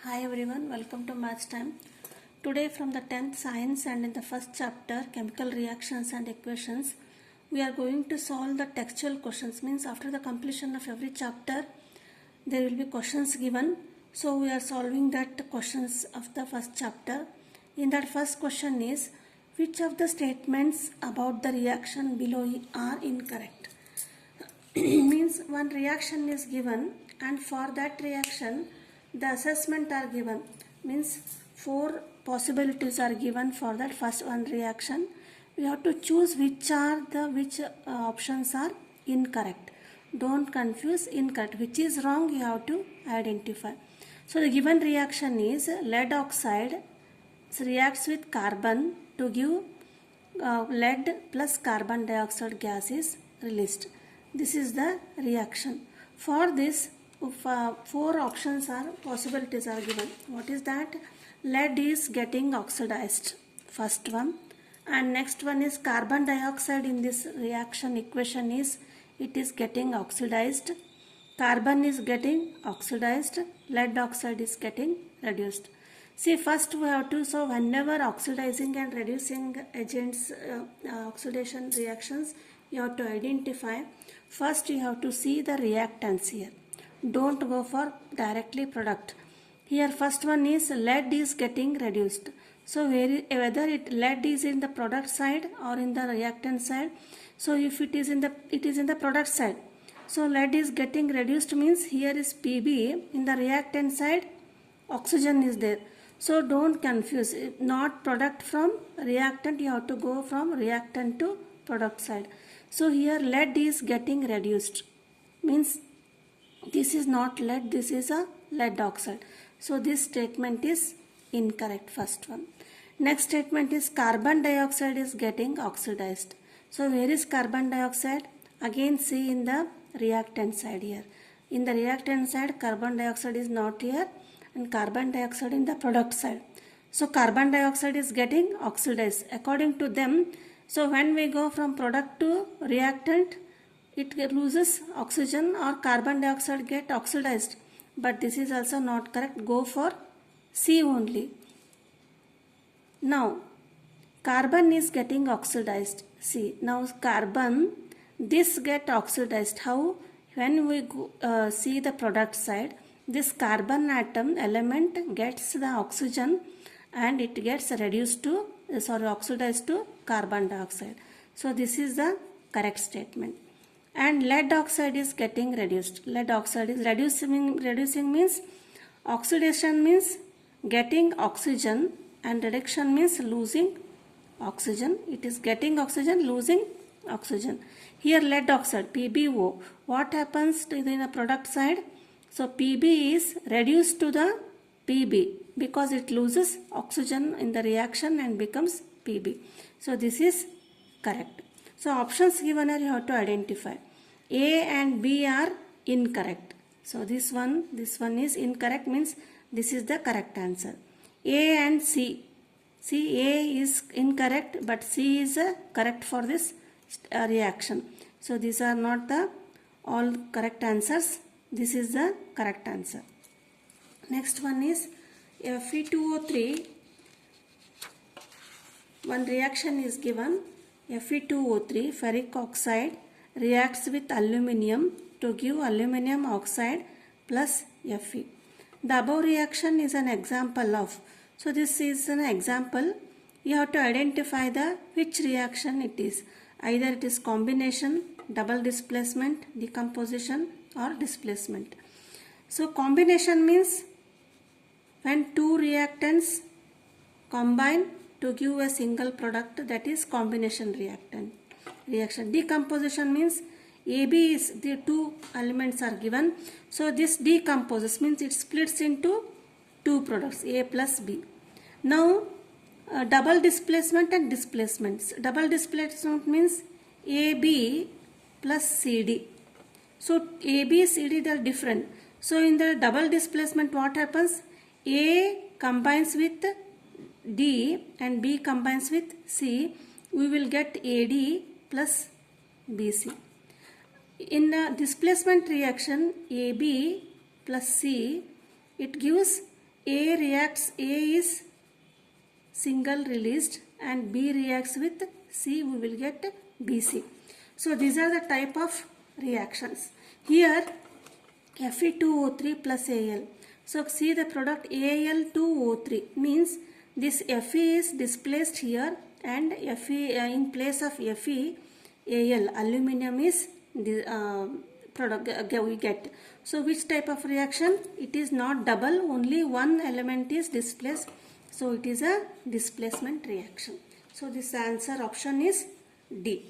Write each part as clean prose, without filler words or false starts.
Hi everyone, welcome to Maths Time. Today from the 10th Science and in the first chapter Chemical Reactions and Equations, we are going to solve the textual questions. Means after the completion of every chapter there will be questions given. So we are solving that questions of the first chapter. In that first question is, which of the statements about the reaction below are incorrect? Means one reaction is given and for that reaction the assessment are given. Means four possibilities are given for that first one reaction. We have to choose which options are incorrect. Don't confuse incorrect. Which is wrong you have to identify. So the given reaction is lead oxide reacts with carbon to give lead plus carbon dioxide gas is released. This is the reaction. For this, four options are possibilities are given. What is that? Lead is getting oxidized, first one, and next one is carbon dioxide in this reaction equation is it is getting oxidized, carbon is getting oxidized, lead oxide is getting reduced. See, first we have to, so whenever oxidizing and reducing agents, oxidation reactions, you have to identify. First you have to see the reactants here. Don't go for directly product. Here first one is lead is getting reduced. So whether lead is in the product side or in the reactant side. So if it is in the product side. So lead is getting reduced means here is Pb, in the reactant side oxygen is there. So don't confuse, not product from reactant, you have to go from reactant to product side. So here lead is getting reduced means this is not lead, this is a lead oxide. So this statement is incorrect, first one. Next statement is carbon dioxide is getting oxidized. So where is carbon dioxide? Again see in the reactant side here. In the reactant side carbon dioxide is not here and carbon dioxide in the product side. So carbon dioxide is getting oxidized according to them. So when we go from product to reactant, it loses oxygen or carbon dioxide get oxidized. But this is also not correct. Go for C only. Now carbon is getting oxidized. See, now carbon, this get oxidized. How? When we go, see the product side, this carbon atom element gets the oxygen and it gets reduced to, oxidized to carbon dioxide. So this is the correct statement. And lead oxide is getting reduced. Lead oxide is reducing means oxidation means getting oxygen and reduction means losing oxygen. It is getting oxygen, losing oxygen. Here lead oxide, PbO. What happens to the product side? So Pb is reduced to the Pb because it loses oxygen in the reaction and becomes Pb. So this is correct. So options given are you have to identify. A and B are incorrect. So this one is incorrect means this is the correct answer. A and C. See, A is incorrect but C is correct for this reaction. So these are not the all correct answers. This is the correct answer. Next one is Fe2O3. One reaction is given. Fe2O3, ferric oxide, reacts with aluminium to give aluminium oxide plus Fe. The above reaction is an example of. So this is an example. You have to identify which reaction it is. Either it is combination, double displacement, decomposition or displacement. So combination means when two reactants combine to give a single product, that is combination reaction. Decomposition means AB is the two elements are given. So this decomposes means it splits into two products A plus B. Now double displacement and displacements. Double displacement means AB plus CD. So AB, CD they are different. So in the double displacement what happens? A combines with D and B combines with C. We will get AD plus BC. In the displacement reaction AB plus C, it gives A reacts, A is single released and B reacts with C, we will get BC. So these are the type of reactions. Here Fe2O3 plus Al. So see the product Al2O3 means this Fe is displaced here and Fe in place of Fe, Al, aluminum is the product we get. So which type of reaction? It is not double, only one element is displaced. So it is a displacement reaction. So this answer option is D.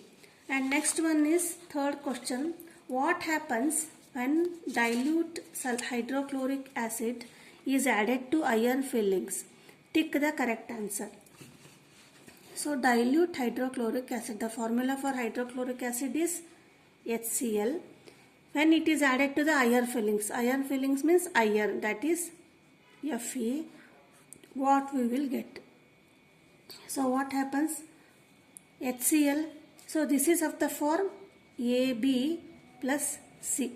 And next one is third question. What happens when dilute hydrochloric acid is added to iron fillings? Tick the correct answer. So dilute hydrochloric acid, the formula for hydrochloric acid is HCl. When it is added to the iron fillings means iron, that is Fe, what we will get? So what happens? HCl, so this is of the form AB plus C.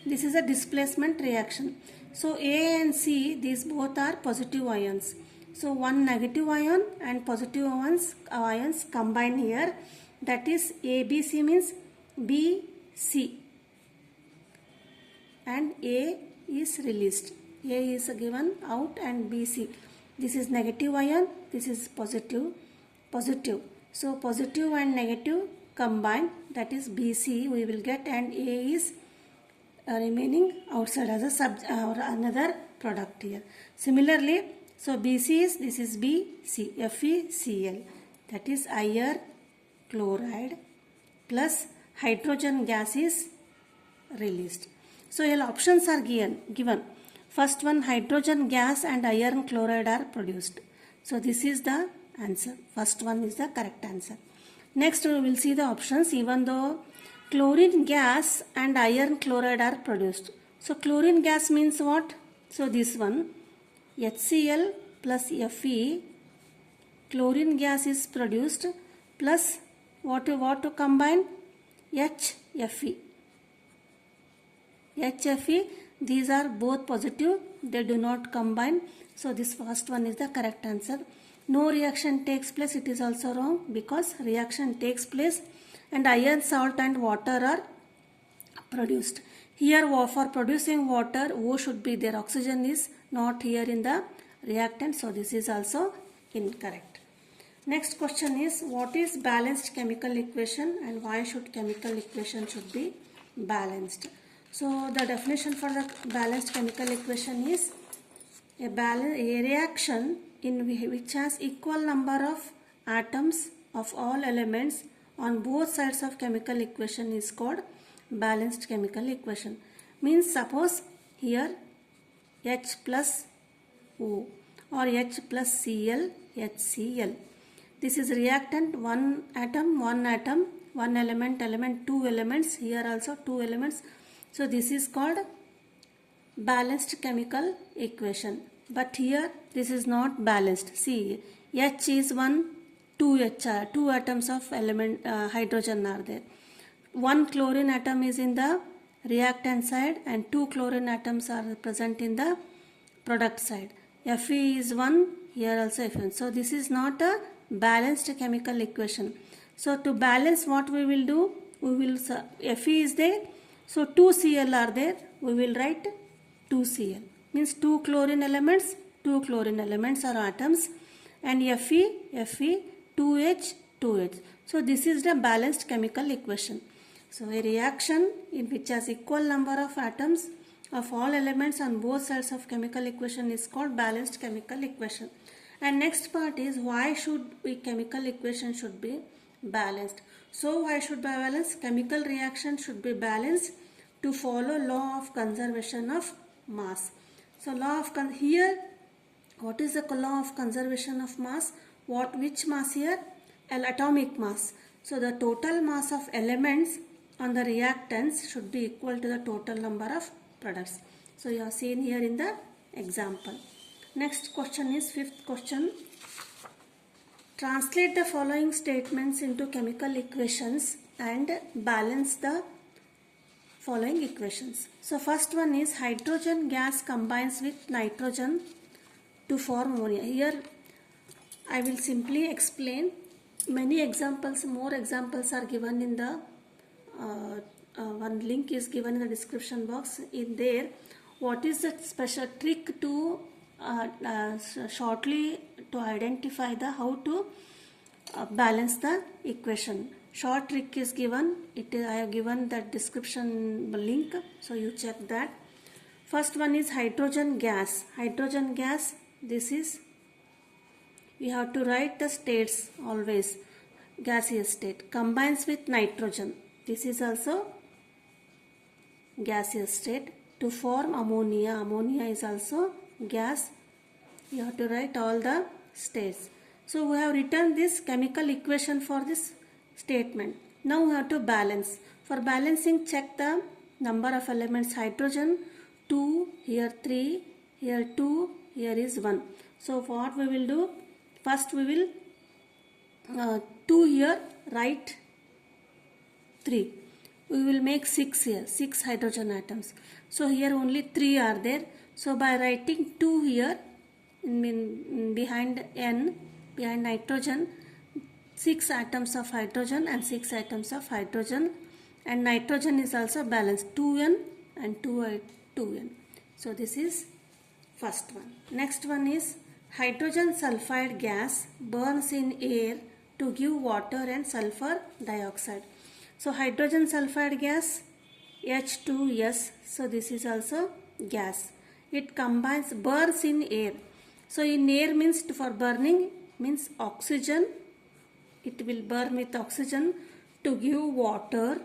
This is a displacement reaction. So A and C, these both are positive ions. So one negative ion and positive ions combine here. That is ABC means BC. And A is released. A is given out and BC. This is negative ion, this is positive. So positive and negative combine, that is BC we will get, and A is remaining outside as a or another product here. Similarly, so BC is, this is BC, FeCl, that is iron chloride plus hydrogen gas is released. So here options are given. First one, hydrogen gas and iron chloride are produced. So this is the answer. First one is the correct answer. Next we will see the options. Even though chlorine gas and iron chloride are produced. So chlorine gas means what? So this one, HCl plus Fe, chlorine gas is produced plus what to combine? HFe. HFe, these are both positive, they do not combine. So this first one is the correct answer. No reaction takes place, it is also wrong, because reaction takes place and iron, salt and water are produced. Here for producing water, O should be there, oxygen is not here in the reactant, so this is also incorrect. Next question is, what is balanced chemical equation and why should chemical equation should be balanced? So the definition for the balanced chemical equation is a reaction in which has equal number of atoms of all elements on both sides of chemical equation is called balanced chemical equation. Means suppose here H plus O or H plus Cl, HCl. This is reactant, one atom, one element, two elements, here also two elements. So this is called balanced chemical equation. But here this is not balanced. See, H is two atoms of element hydrogen are there. One chlorine atom is in the reactant side and two chlorine atoms are present in the product side. Fe is 1, here also Fe1. So this is not a balanced chemical equation. So to balance, what we will do? We will Fe is there. So 2 Cl are there. We will write 2 Cl. Means two chlorine elements are atoms, and Fe, 2H, 2H. So this is the balanced chemical equation. So a reaction in which has equal number of atoms of all elements on both sides of chemical equation is called balanced chemical equation. And next part is, why should chemical equation should be balanced? So why should be balanced? Chemical reaction should be balanced to follow law of conservation of mass. So law of here, what is the law of conservation of mass? Which mass here? Atomic mass. So the total mass of elements on the reactants should be equal to the total number of products. So you have seen here in the example. Next question is fifth question. Translate the following statements into chemical equations and balance the following equations. So first one is, hydrogen gas combines with nitrogen to form ammonia. Here I will simply explain. Many examples, more examples are given in the one link is given in the description box. In there, what is the special trick to shortly to identify the how to balance the equation. Short trick is given. I have given that description link, so you check that. First one is hydrogen gas. Hydrogen gas, this is, we have to write the states always. Gaseous state combines with nitrogen. This is also gaseous state to form ammonia. Ammonia is also gas. You have to write all the states. So we have written this chemical equation for this statement. Now we have to balance. For balancing, check the number of elements. Hydrogen 2, here 3, here 2, here is 1. So what we will do? First we will 2 here, write 3. We will make 6 here, 6 hydrogen atoms. So here only 3 are there. So by writing 2 here, behind N, behind nitrogen, 6 atoms of hydrogen and 6 atoms of hydrogen, and nitrogen is also balanced, 2N and 2N. So this is first one. Next one is hydrogen sulfide gas burns in air to give water and sulfur dioxide. So hydrogen sulfide gas H2S, so this is also gas. It combines, burns in air. So in air means, for burning means oxygen. It will burn with oxygen to give water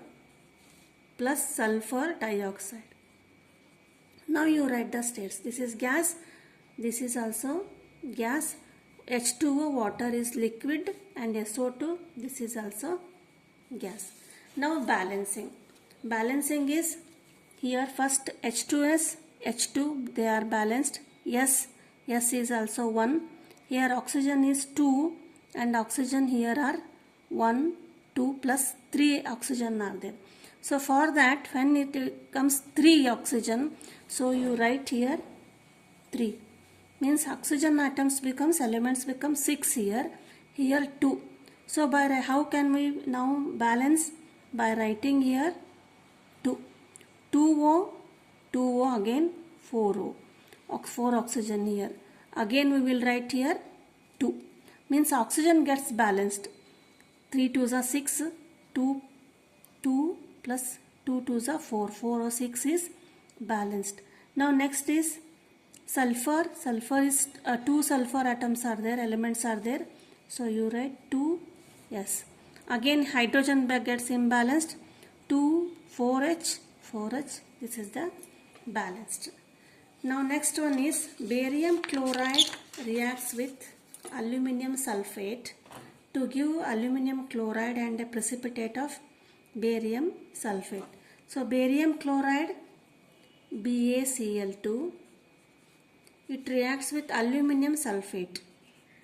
plus sulfur dioxide. Now you write the states. This is gas. This is also gas. H2O, water is liquid, and SO2, this is also gas. Now balancing. Balancing is here first H2S, H2, they are balanced. S is also 1. Here oxygen is 2 and oxygen here are 1, 2 plus 3 oxygen are there. So for that, when it comes 3 oxygen, so you write here 3. Means oxygen atoms becomes, elements become 6 here, here 2. So by how can we now balance? By writing here 2. 2O again 4O. 4 oxygen here. Again we will write here 2. Means oxygen gets balanced. 3 2s are 6, 2 plus 2 2s are 4. 4 or 6 is balanced. Now next is sulfur. Sulfur is 2 sulfur atoms are there, elements are there. So you write 2, yes. Again hydrogen gets imbalanced. 2, 4H, this is the balanced. Now next one is barium chloride reacts with aluminum sulfate to give aluminum chloride and a precipitate of barium sulfate. So barium chloride BaCl2, it reacts with aluminum sulfate,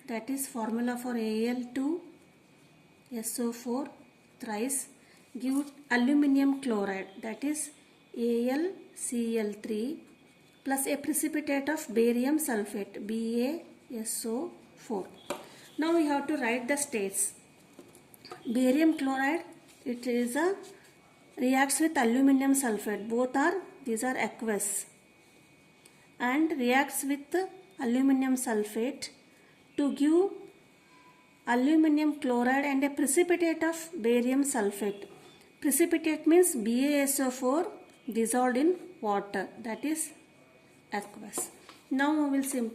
that is formula for Al2SO4 thrice, give aluminum chloride, that is AlCl3 plus a precipitate of barium sulfate BaSO4. Now we have to write the states. Barium chloride, it is a reacts with aluminum sulfate, both are, these are aqueous, and reacts with aluminum sulfate to give aluminum chloride and a precipitate of barium sulfate. Precipitate means BaSO4 dissolved in water, that is aqueous. Now we will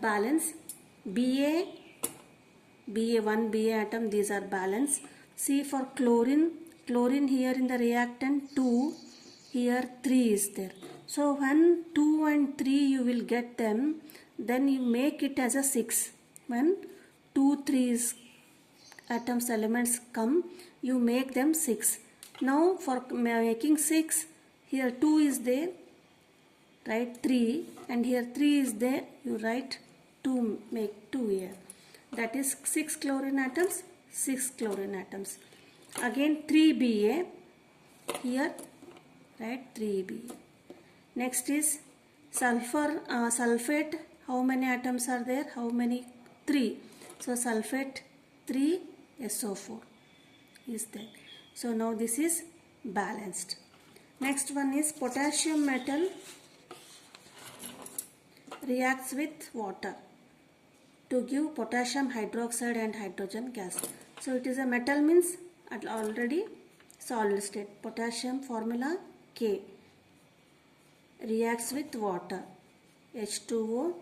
balance. Ba1 Ba atom, these are balanced. See for chlorine here in the reactant 2, here 3 is there. So when 2 and 3 you will get them, then you make it as a 6. When 2, 3 atoms, elements come, you make them 6. Now for making 6, here 2 is there, write 3, and here 3 is there, you write 2, make 2 here. That is 6 chlorine atoms, 6 chlorine atoms. Again 3Ba, here write 3Ba. Next is sulfate, how many atoms are there? How many? 3. So sulfate 3, SO4 is there. So now this is balanced. Next one is potassium metal reacts with water to give potassium hydroxide and hydrogen gas. So it is a metal, means already solid state. Potassium formula K reacts with water, H2O,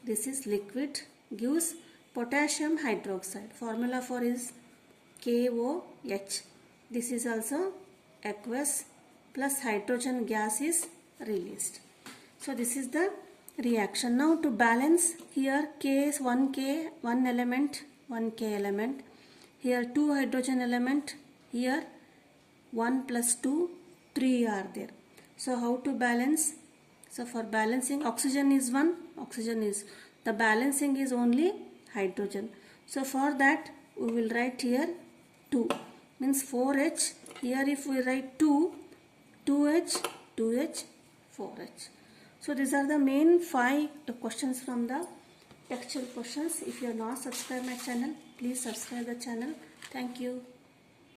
this is liquid, gives potassium hydroxide. Formula for is KOH. This is also aqueous, plus hydrogen gas is released. So this is the reaction. Now to balance, here K is 1K, 1 element, 1K element. Here 2 hydrogen element, here 1 plus 2, 3 are there. So how to balance? So for balancing, oxygen is 1, oxygen is, the balancing is only hydrogen. So for that we will write here 2, means 4H. Here if we write 2, 2H, 2H, 4H. So these are the main 5 questions from the textual questions. If you are not subscribed my channel, please subscribe the channel. Thank you.